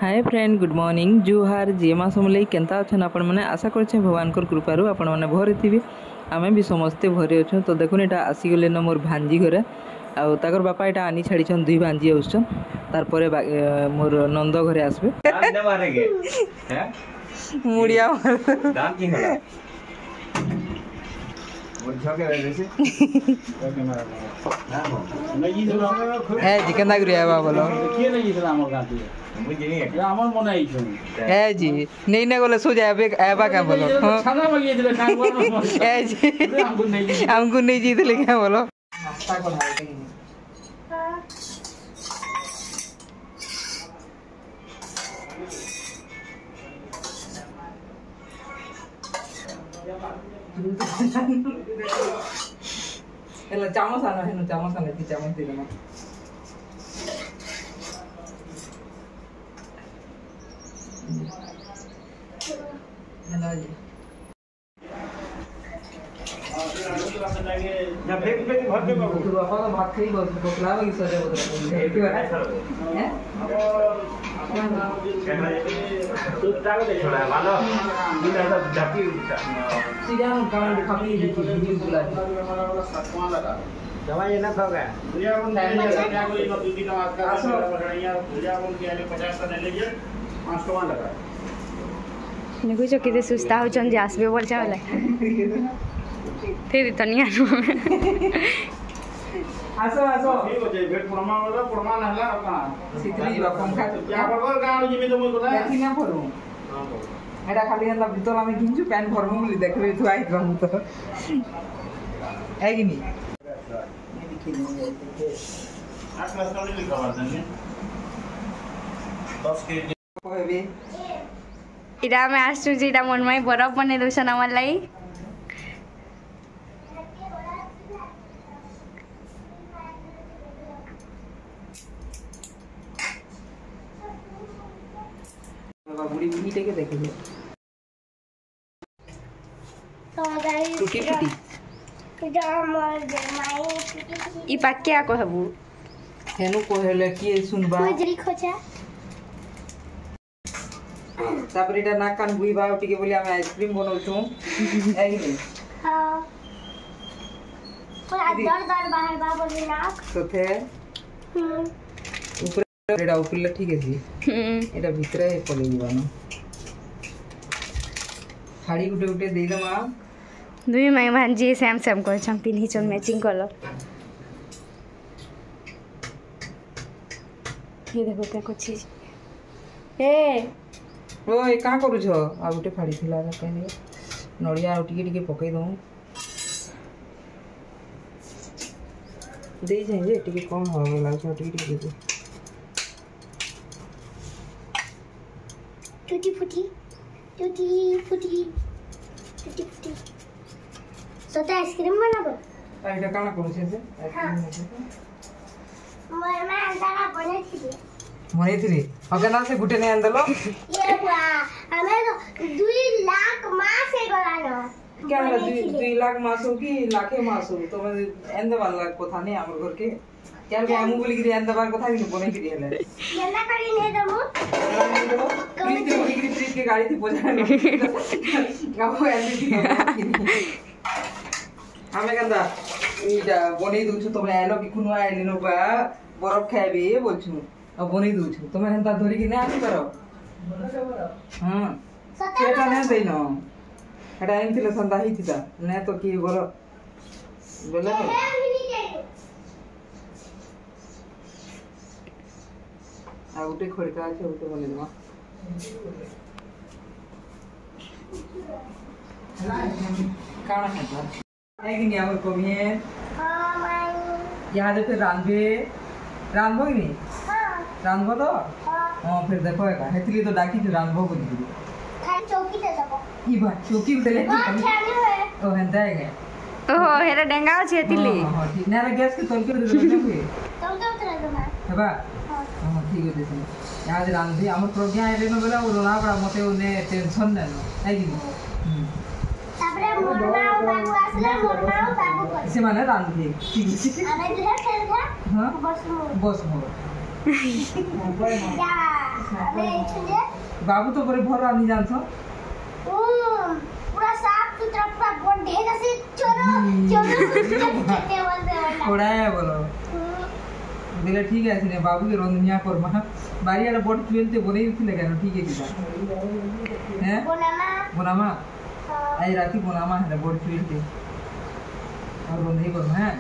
Hi friend good morning जुहार जीमा समले केनता अच्छन आपण मैंने आशा करछे भगवान कृपारू आपण मैंने भरे थी आमे भी समस्ते भरे अच्छे। तो देखुन यहाँ आसीगले न मोर भांजी घरे आर बापा यहाँ आनी छाड़ी दुई भांजी आसन तार मोर नंद घरे आसबे मुड़िया केना करिया बोलो ए जी नहीं ना गले सो जाए एबा क्या बोलो ए जी हमको नहीं जीतले क्या बोलो नाश्ता को चामच आना है चामच आना थी चामच दे देना हेलो जी ना फेंक भर दे बाबू तो बाबा का भात खाई बहुत बकला की सजा बदला है कि है तो ताको दे छोड़ा वाला बिना सब जाती सीधा काम खाली वीडियो बुला 7 लगा दवा ये ना खाओगे भैया हम क्या कोई ना दीदी का आज का बढ़िया भैया हम के 50 का ले लीजिए 5 टका लगा देखो जो किते सुस्ता हो चन जासबे बोल चावला फिर तो नहीं आसो आसो ठीक हो जाए भेट प्रमाण हला का सितरी बा पंखा क्या बरबर गाँव जिमे तो मुई कोला देखि ना पड़ो एटा खाली हला भीतर आमे किंजु पैन भरमु बोली देखबे तू आई रहू तो है कि नहीं ये लिखि दे आज क्लास का लिखा हुआ है 10 के कहबे इरा में आसु जीटा मन में बरफ बने दोसन हमर लाई बुढ़ी बुढ़ी टेके देखिए टूटी टूटी ई पाक्या कहबू हेनु कहले कि सुनबा जरी खोजा तापर इटा नाक कान बुईबा टिके बोली हम आइसक्रीम बनौछु एही ने हां पर दर बाहर बा बोली नाक तो थे ऊपर एटा ऊपर ठीक है जी एटा भीतर है पले जीवानो खाड़ी गुटे गुटे दे दमा दुई माई भांजी सेम सेम को छम पिन्ही चन मैचिंग कलर ये देखो क्या कुछ चीज ए ओए का करू छ आ गुटे फाड़ी थिला रे कहले नड़िया आ टिके टिके पकई दऊ दे जाए जे टिके कम हो गेला छ टिके टिके दे टूटी फूटी टूटी फूटी टूटी फूटी सोता आइसक्रीम बनाबो आइटा काना करू छ से मैं अंदर बने थी मने थी अगना से गुटे ने अंदलो ये वाह हमें तो 2 लाख मास है गलानो क्या 2 लाख मास हो कि लाखे मास हो तो मैं एंद वाला कथा नहीं हमर घर के क्या के हम बोली कि एंद बार कथा भी बने कि हेले केना करी ने दमु प्रीत के गाड़ी थी पोजा गाओ एलबी हमें कंदा इटा बने दूछु तो मैं आलो कि कुनो आइली नो बा बरफ खाइबे बोलछु अब बने दूछु तो मैं हेंता धरी कि नै आसी पारो हां सेटा नै देनो एटा एंतिले संदा हितिता नै तो की बोलो बोले आ उठे खड़का আছে उठे বলে দেবা काना खाता है कि नहीं हमर को भी है हां माई यहाँ से फिर रांधबे रांधबो कि नहीं हां रांधबो तो हां फिर देखो है हेतली तो डाकी थी रांधबो बोली खाली चौकी दे दबो ई बा चौकी उठले हां खाली है ओ हेंदा है ओहो हेरा डेंगा छै तिली हां ठीक ना गैस के तोल के दे दे हुए तुम तो उतर दो ना है बा हां ठीक है देखो यहाँ से रांधबे हमर प्रज्ञा आइले न बेला ओ रोना बड़ा मते ओने टेंशन नै है कि नहीं तापरे मोरना बाबू आसले मोरना बाबू कर से माने रांधबे ठीक है अरे जे खेल था हां बस मोर बस मोर या ଆମେ ଏଇଛୁ ଯେ बाबू तो बड़े भर आनी जानछ पूरा साफ सुथरा पूरा बंधे जैसे चोरो चोरो केते बोलते वाला थोड़ा है बोलो दिले ठीक है सिने बाबू के रोनिया पर महा बारियाडा बोट चुलते बोले उठले केन ठीक है किदा हैं बोनामा आई राती बोनामा है बोट चुलते और रोंदे पर हैं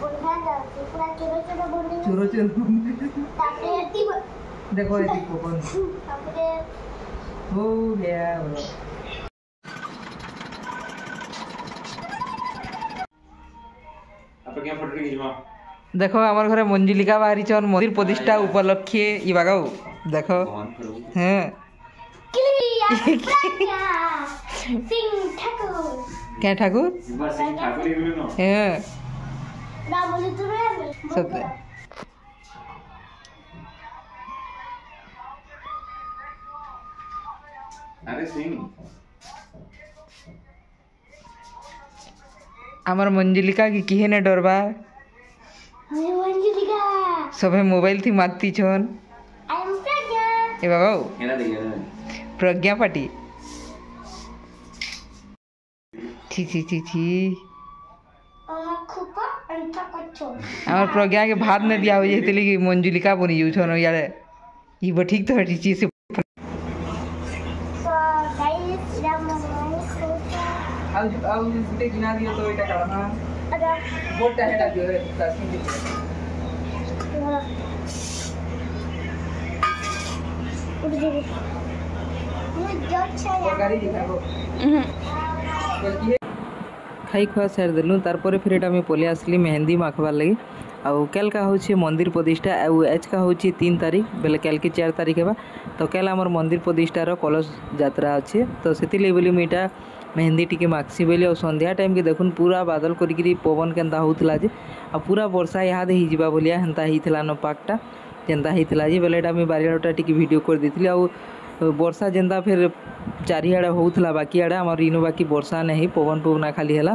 बोलना जाती पूरा चोरो चोरो बोलने चोरो तापरे हती देखो ये को कौन तापरे हो गया बोलो आप क्या फोटो खींचवा देखो हमारे घरे मंजुलिका बाहरी चन मंदिर प्रतिष्ठा उपलक्षे ई बागाओ देखो हैं क्लिया प्रज्ञा सिंह ठाकुर क्या ठाकुर बस ठाकुर ही बोलो हैं राम बोले तू रे सत्य अरे सिंह हमार मंजुलिका की किहे ने डरबा हमें मंजुलिका सबे मोबाइल थी मारती छन आई एम प्रज्ञा ए बागाओ एना देखिए प्रज्ञा पाटी छी छी छी छी खुपा अंता कच्चो हमार प्रज्ञा के भात ने दिया हो जेतली कि मंजुलिका बनी यू छन यारे ई ब ठीक तो हटी चीज से तो गाइस राम मोबाइल खोटा आउ गुटे गिना दियो तो एटा काढना अगर बोटा हेटा दियो तासी दियो उड़ गई ये जट छया तरकारी दिखाबो बल्कि खाई खुआ सार देलु तार पर फिर एटा में पले आसली मेहंदी माखबार लगी आउ कल का होची मंदिर प्रतिष्ठा आउ एज का होची 3 तारीख बेले कल के 4 तारीख हेबा तो कल हमर मंदिर प्रतिष्ठार कलश यात्रा अच्छे तो सेति ले बोली मीटा मेहंदी टिके माक्सी बोली और संध्या टाइम के देखुन पूरा बादल करिकरी पवन केनता होतला जे आ पूरा वर्षा याद ही जिबा बोलिया हेनता हितला न पाकटा जेनता हितला जे बेले एटा में बारियाडा टिके वीडियो कर देथिली आ वर्षा जेनता फिर चारिआडे होतला बाकी आडे हमर इनो बाकी वर्षा नहीं पवन पवना खाली हला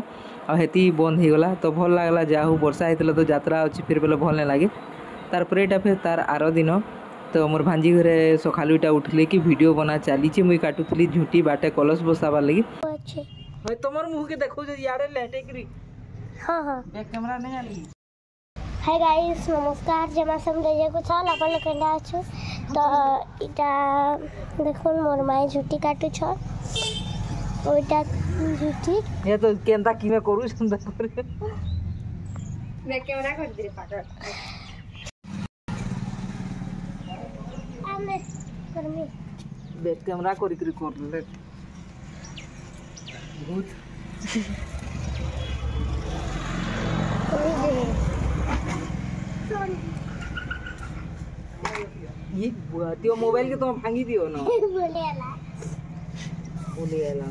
आ हेती बंद हो गला तो भल लागला जाहू वर्षा हेतला तो यात्रा अछि फिर बेले भल नहीं लागे तार पर एटा फिर तार आरो दिन तो मोर भांजी घरे सखालु एटा उठले कि वीडियो बना चली मुई काटुथली झुटी बाटे कलश बसाबार लगी अच्छे होय तमर मुंह के देखो जे याडे लेटे करी हां हां बैक कैमरा नहीं आली हाय गाइस नमस्कार जमा समझे को छल अपन केना छु तो इटा देखो मोर माई झुटी काटू छ ओइटा झुटी ये तो केनता की में करू सुंदर कर मैं कैमरा कर दे पागल आमे करमी बैक कैमरा करी कर ले बहुत ये त्यो मोबाइल के तुम भांगी दियो ना बोले आला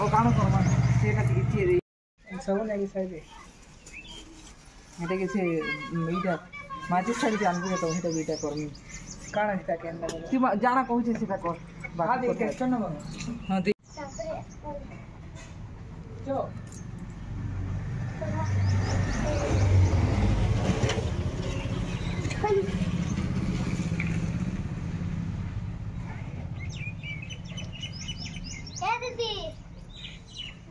ओ कानो करबा से का किछि रे सब लागि साइडे एटा के से मीटा माची छाड़ी जानबो तो हेटा बीटा करमी काना हिता केनदा ती जाना कहू छे सेटा कर बाकी दे टेस्ट न बन हां दे चो दीदी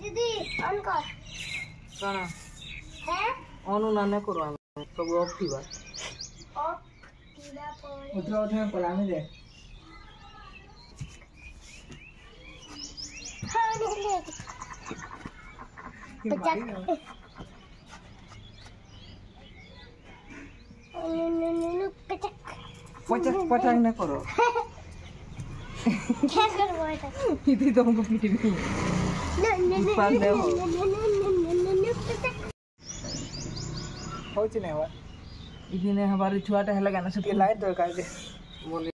दीदी अनकर काना है अनु नाने करो हम सब ऑफ थीबा और कीड़ा पर उतरा उठे पलाने दे हां ले बच्चा पचक पचक न करो क्या करबो এটা इति तुमको पीटी भी पाल दे हो होची नहीं हुआ इति ने हमारे छुआटा है लगाना सब लाइट दो कर दे बोले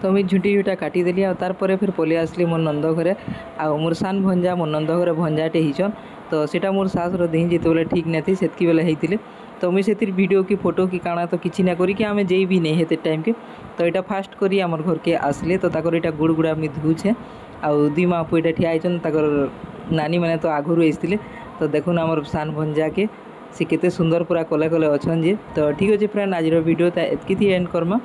तो मुझे झुटी झुटा काटी देली आ तार परे फिर पलि आसली मोर नंद घरे आ मोर सान भंजा मोर नंद घरे भंजाटे हिचन तो सेटा मोर सासर देही जिते ठीक नहीं सेतकी बेले होते तो मुझे से वीडियो की फोटो की काना तो किसी ना करी आम जे भी नहीं हेते टाइम के तो यहाँ फास्ट करी आमर घर के आसले तो ताकर यहाँ गुड़ गुड़ा मुझे धुचे आउ दुई माँ पुईटा ठिया होइछन ताकर नानी मैंने तो आगुरी आसते तो देखुन आमर सान भंजा के सी केते सुंदर पूरा कले कले अच्छन जे तो ठीक अच्छे फ्रेंड आज वीडियो एतकी एंड करमा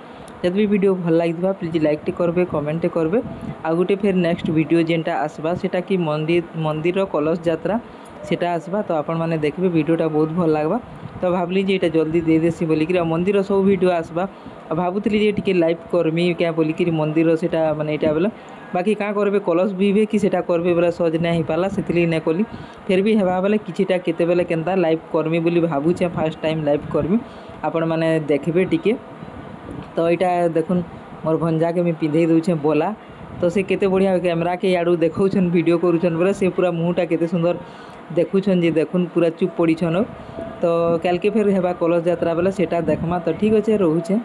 जब भी वीडियो भल लगी प्लीज लाइक टे करबे कमेंट करबे आ गोटे फिर नेक्स्ट वीडियो जेनटा आसबा सेटा कि मंदिर कलश यात्रा सेटा आसबा तो आपण मैंने देखबे वीडियोटा बहुत भल लगवा तो भावली जे एटा जल्दी दे देसी बोलिक मंदिर सब वीडियो आसबा भावुली जे टिके लाइव करमी क्या बोलिक मंदिर सेटा माने एटा बोले बाकी क्या करेंगे कलश बीबे कि सेटा करबे बोले सहज नहीं पाला से नहीं कली फिर भी हेबा बेले किछिटा केते बेले केनता लाइव करमी बोली भावुचे फास्ट टाइम लाइव करमी आपण मैंने देखबे टिके तो यहाँ देखुन मोर भंजा के मैं पिंधे दूचे बोला तो से केते बढ़िया कैमरा के याडू देखौछन वीडियो करूछन बोले से पूरा मुँहटा केते सुंदर देखुछन जे देखुन पूरा चुप पड़ीछन तो कल के फिर हेबा कलश यात्रा बोले सेटा देखमा तो ठीक अच्छे रोचे।